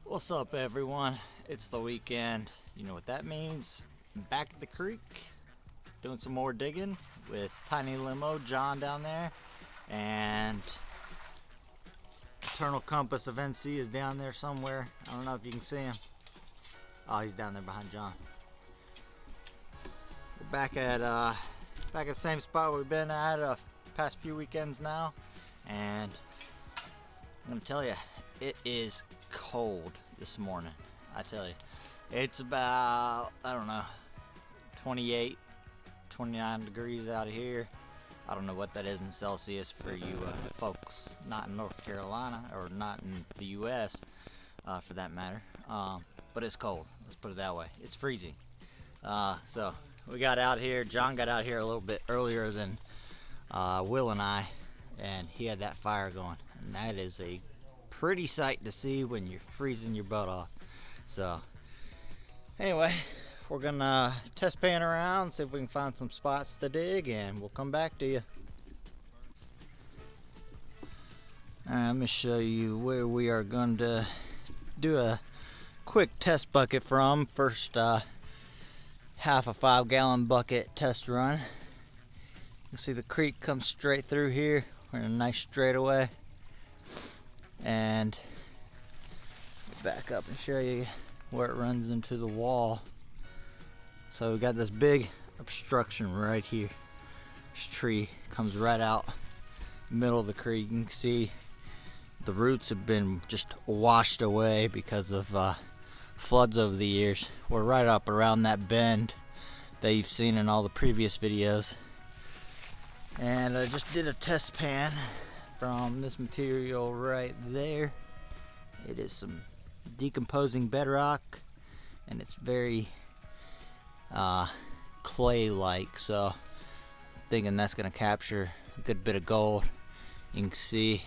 What's up, everyone? It's the weekend. You know what that means. I'm back at the creek doing some more digging with Tiny Limo John down there, and Eternal Compass of NC is down there somewhere. I don't know if you can see him. Oh, he's down there behind John. We're back at the same spot we've been at past few weekends now, and I'm gonna tell you, it is cold this morning. I tell you, it's about, I don't know, 28, 29 degrees out of here. I don't know what that is in Celsius for you folks not in North Carolina or not in the US for that matter, but it's cold. Let's put it that way. It's freezing. So we got out here. John got out here a little bit earlier than Will and I, and he had that fire going, and that is a pretty sight to see when you're freezing your butt off. So anyway, we're gonna test pan around, see if we can find some spots to dig, and we'll come back to you. Alright, let me show you where we are going to do a quick test bucket from. First half a 5-gallon bucket test run. You see the creek comes straight through here. We're in a nice straightaway. And back up and show you where it runs into the wall. So we got this big obstruction right here. This tree comes right out middle of the creek. You can see the roots have been just washed away because of floods over the years. We're right up around that bend that you've seen in all the previous videos. And I just did a test pan from this material right there. It is some decomposing bedrock, and it's very clay-like, so I'm thinking that's going to capture a good bit of gold. You can see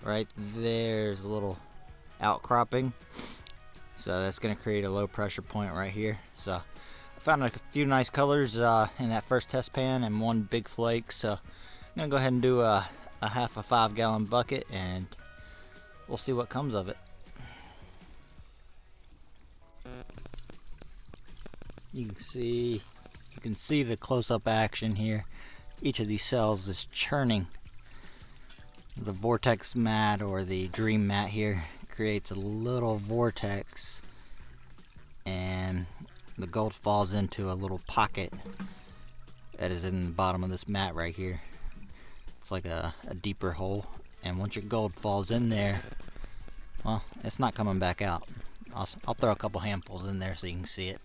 right there's a little outcropping, so that's going to create a low pressure point right here. So I found a few nice colors in that first test pan and one big flake, so I'm going to go ahead and do a half a 5-gallon bucket, and we'll see what comes of it. You can see the close-up action here. Each of these cells is churning. The vortex mat, or the dream mat here, creates a little vortex, and the gold falls into a little pocket that is in the bottom of this mat right here. It's like a deeper hole, and once your gold falls in there, well, it's not coming back out. I'll throw a couple handfuls in there so you can see it.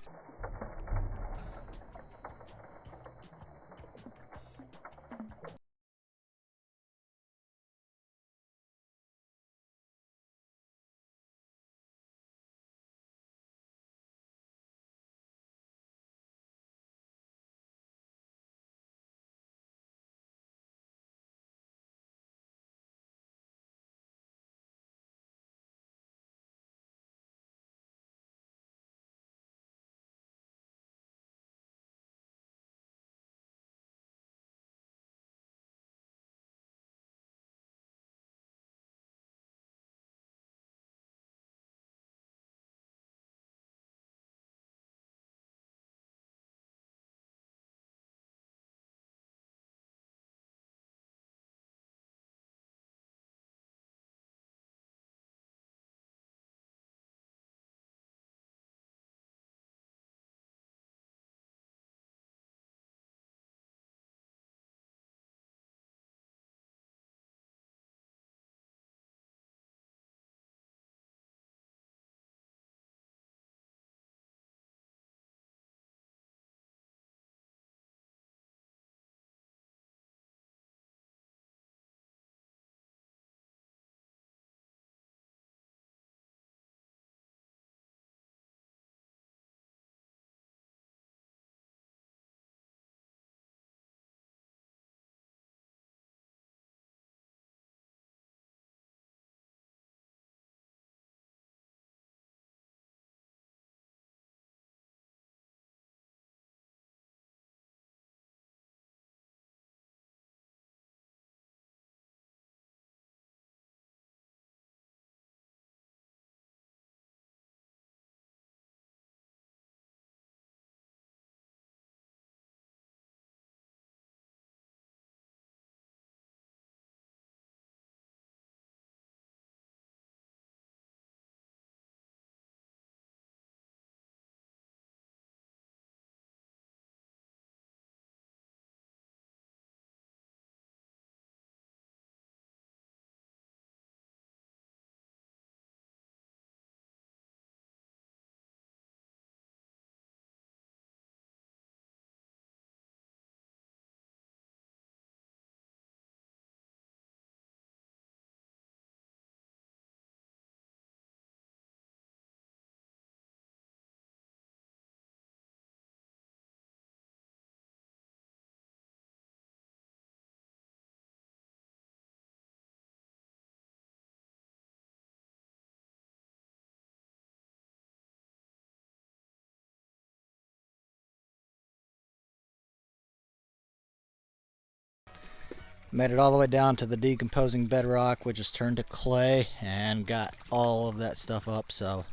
Made it all the way down to the decomposing bedrock, which is turned to clay, and got all of that stuff up. So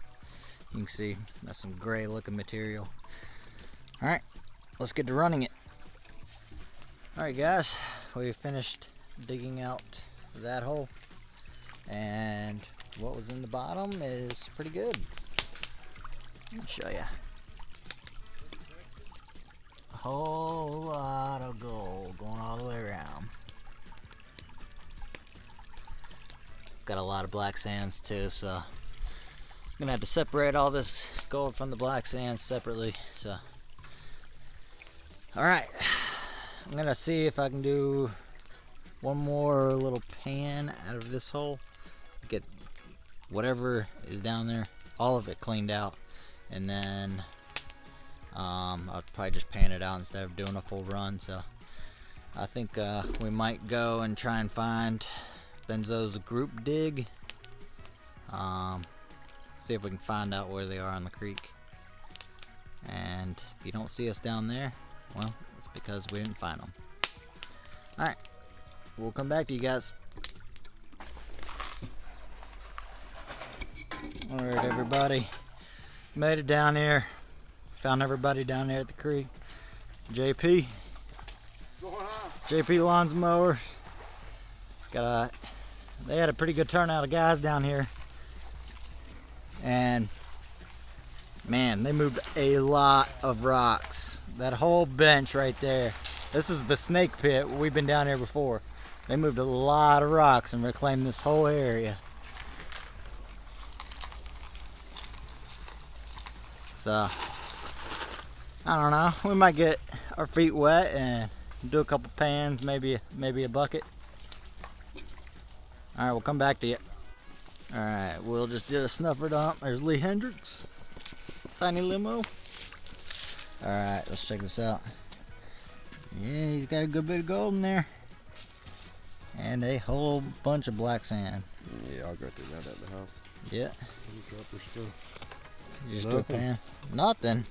you can see that's some gray looking material. All right, let's get to running it. All right, guys, we finished digging out that hole, and what was in the bottom is pretty good. Let me show you. A whole lot of gold going all the way around. Got a lot of black sands too, so I'm gonna have to separate all this gold from the black sands separately. So, all right, I'm gonna see if I can do one more little pan out of this hole, get whatever is down there, all of it cleaned out, and then I'll probably just pan it out instead of doing a full run. So I think we might go and try and find Benzo's group dig. See if we can find out where they are on the creek. And if you don't see us down there, well, it's because we didn't find them. Alright, we'll come back to you guys. Alright, everybody, made it down here. Found everybody down there at the creek. JP, JP Lawns Mower. They had a pretty good turnout of guys down here, and man, they moved a lot of rocks. That whole bench right there, this is the snake pit. We've been down here before. They moved a lot of rocks and reclaimed this whole area. So I don't know, we might get our feet wet and do a couple pans, maybe a bucket. All right, we'll come back to you. All right, we'll just did a snuffer dump. There's Lee Hendricks, tiny limo. All right, let's check this out. Yeah, he's got a good bit of gold in there, and a whole bunch of black sand. Yeah, I'll go through that at the house. Yeah. You just do a Nothing. pan. Nothing.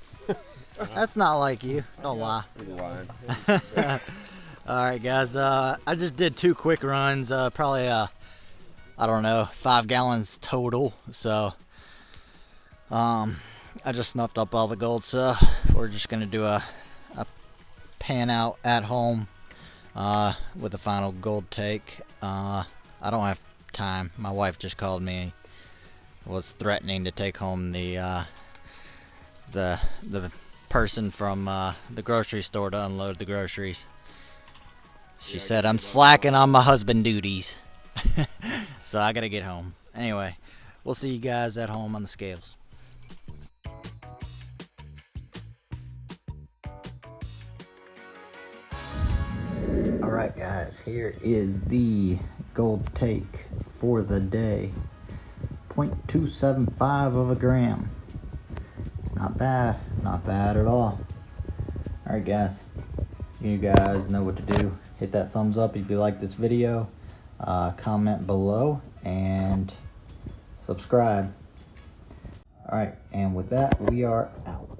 That's not like you. Don't lie. You're lying. All right, guys. I just did 2 quick runs. Probably I don't know, 5 gallons total. So I just snuffed up all the gold stuff. We're just gonna do a pan out at home with the final gold take. I don't have time. My wife just called me, was threatening to take home the person from the grocery store to unload the groceries. She said I'm slacking on my husband duties. So I gotta get home. Anyway, we'll see you guys at home on the scales. Alright guys, here is the gold take for the day. 0.275 of a gram. It's not bad at all. Alright guys, you guys know what to do. Hit that thumbs up if you like this video. Comment below and subscribe. Alright, and with that, we are out.